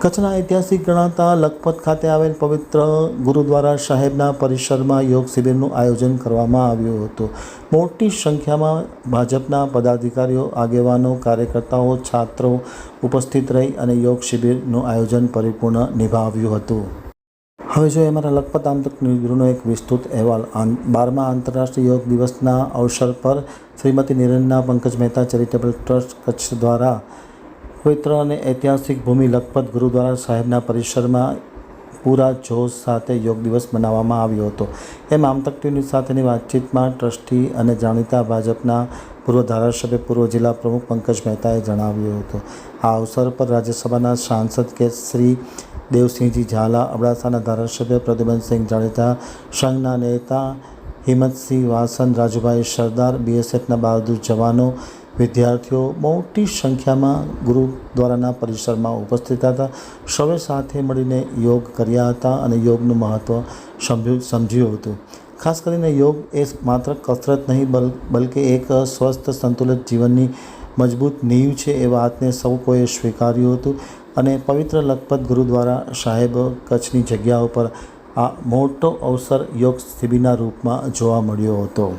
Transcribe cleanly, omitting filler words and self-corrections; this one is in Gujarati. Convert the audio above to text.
કચ્છના ઐતિહાસિક ગણાતા લખપત ખાતે આવેલ પવિત્ર ગુરુદ્વારા સાહેબના પરિસરમાં યોગ શિબિરનું આયોજન કરવામાં આવ્યું હતું. મોટી સંખ્યામાં ભાજપના પદાધિકારીઓ, આગેવાનો, કાર્યકર્તાઓ, છાત્રો ઉપસ્થિત રહી અને યોગ શિબિરનું આયોજન પરિપૂર્ણ નિભાવ્યું હતું. હવે જોઈએ અમારા લખપત આમતક ન્યૂઝ બ્યુરોનો એક વિસ્તૃત અહેવાલ. 12મા આંતરરાષ્ટ્રીય યોગ દિવસના અવસર પર શ્રીમતી નિરંજના પંકજ મહેતા ચેરિટેબલ ટ્રસ્ટ કચ્છ દ્વારા પવિત્ર અને ઐતિહાસિક ભૂમિ લખપત ગુરુદ્વારા સાહેબના પરિસરમાં પૂરા જોશ સાથે યોગ દિવસ મનાવવામાં આવ્યો હતો. એમ આમતક ટીવી સાથેની વાતચીતમાં ટ્રસ્ટી અને જાણીતા ભાજપના પૂર્વ ધારાસભ્ય, પૂર્વ જિલ્લા પ્રમુખ પંકજ મહેતાએ જણાવ્યું હતું. આ અવસર પર રાજ્યસભાના સાંસદ શ્રી દેવસિંહજી ઝાલા, અબડાસાના ધારાસભ્ય પ્રદ્યુમનસિંહ જાડેજા, સંઘના નેતા હિંમતસિંહ વાસન, રાજુભાઈ સરદાર, બીએસએફના બહાદુર જવાનો, વિદ્યાર્થીઓ મોટી સંખ્યામાં ગુરુદ્વારાના પરિસરમાં ઉપસ્થિત હતા. સૌએ સાથે મળીને યોગ કર્યા હતા અને યોગનું મહત્ત્વ સમજ્યું હતું. ખાસ કરીને યોગ એ માત્ર કસરત નહીં બલકે એક સ્વસ્થ સંતુલિત જીવનની મજબૂત નીંવ છે એ વાતને સૌ કોઈએ સ્વીકાર્યું હતું અને પવિત્ર લખપત ગુરુદ્વારા સાહેબ કચ્છની જગ્યા ઉપર આ મોટો અવસર યોગ શિબિરના રૂપમાં જોવા મળ્યો હતો.